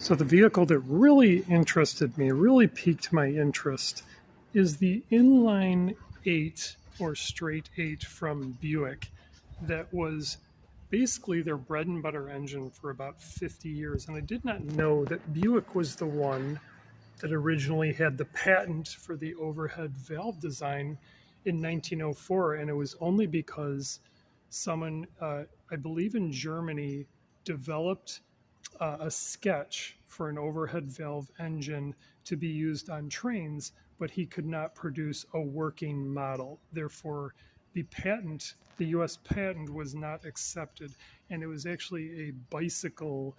So the vehicle that really interested me, really piqued my interest, is the inline 8 or straight 8 from Buick that was basically their bread and butter engine for about 50 years. And I did not know that Buick was the one that originally had the patent for the overhead valve design in 1904. And it was only because someone, I believe in Germany, developed a sketch for an overhead valve engine to be used on trains, but he could not produce a working model. Therefore, the US patent was not accepted. And it was actually a bicycle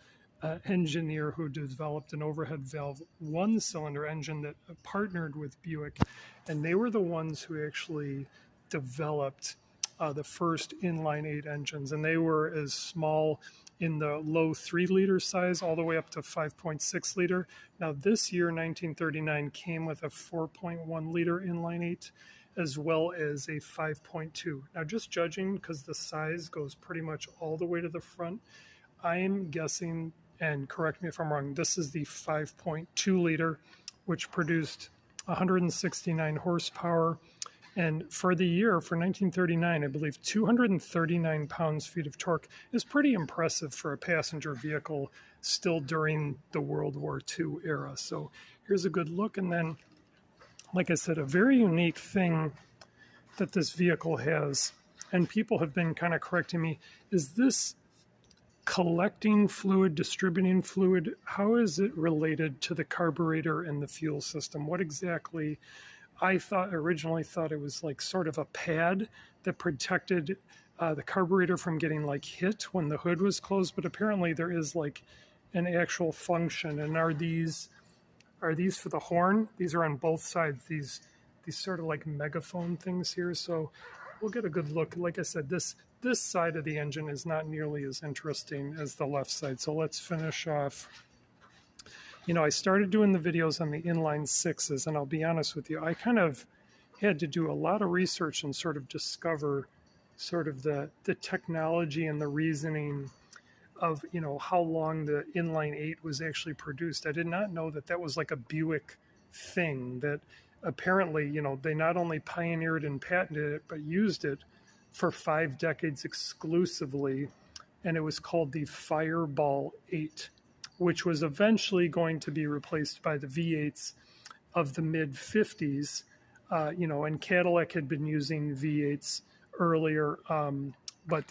engineer who developed an overhead valve one cylinder engine that partnered with Buick. And they were the ones who actually developed the first inline 8 engines. And they were as small in the low 3-liter size all the way up to 5.6 liter. Now this year, 1939, came with a 4.1 liter inline 8 as well as a 5.2. Now just judging because the size goes pretty much all the way to the front, I'm guessing, and correct me if I'm wrong, this is the 5.2 liter, which produced 169 horsepower. And for the year, for 1939, I believe 239 pounds-feet of torque is pretty impressive for a passenger vehicle still during the World War II era. So here's a good look. And then, like I said, a very unique thing that this vehicle has, and people have been kind of correcting me, is this collecting fluid, distributing fluid, how is it related to the carburetor and the fuel system? What exactly? I originally thought it was like sort of a pad that protected the carburetor from getting like hit when the hood was closed, but apparently there is like an actual function. And are these for the horn? These are on both sides, these sort of like megaphone things here. So we'll get a good look. Like I said, this side of the engine is not nearly as interesting as the left side. So let's finish off. You know, I started doing the videos on the inline 6s, and I'll be honest with you, I kind of had to do a lot of research and sort of discover sort of the technology and the reasoning of, you know, how long the inline 8 was actually produced. I did not know that that was like a Buick thing, that apparently, you know, they not only pioneered and patented it, but used it for 5 decades exclusively, and it was called the Fireball 8, which was eventually going to be replaced by the V8s of the mid-50s. You know, and Cadillac had been using V8s earlier, but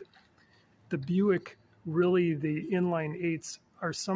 the Buick, really the inline 8s are some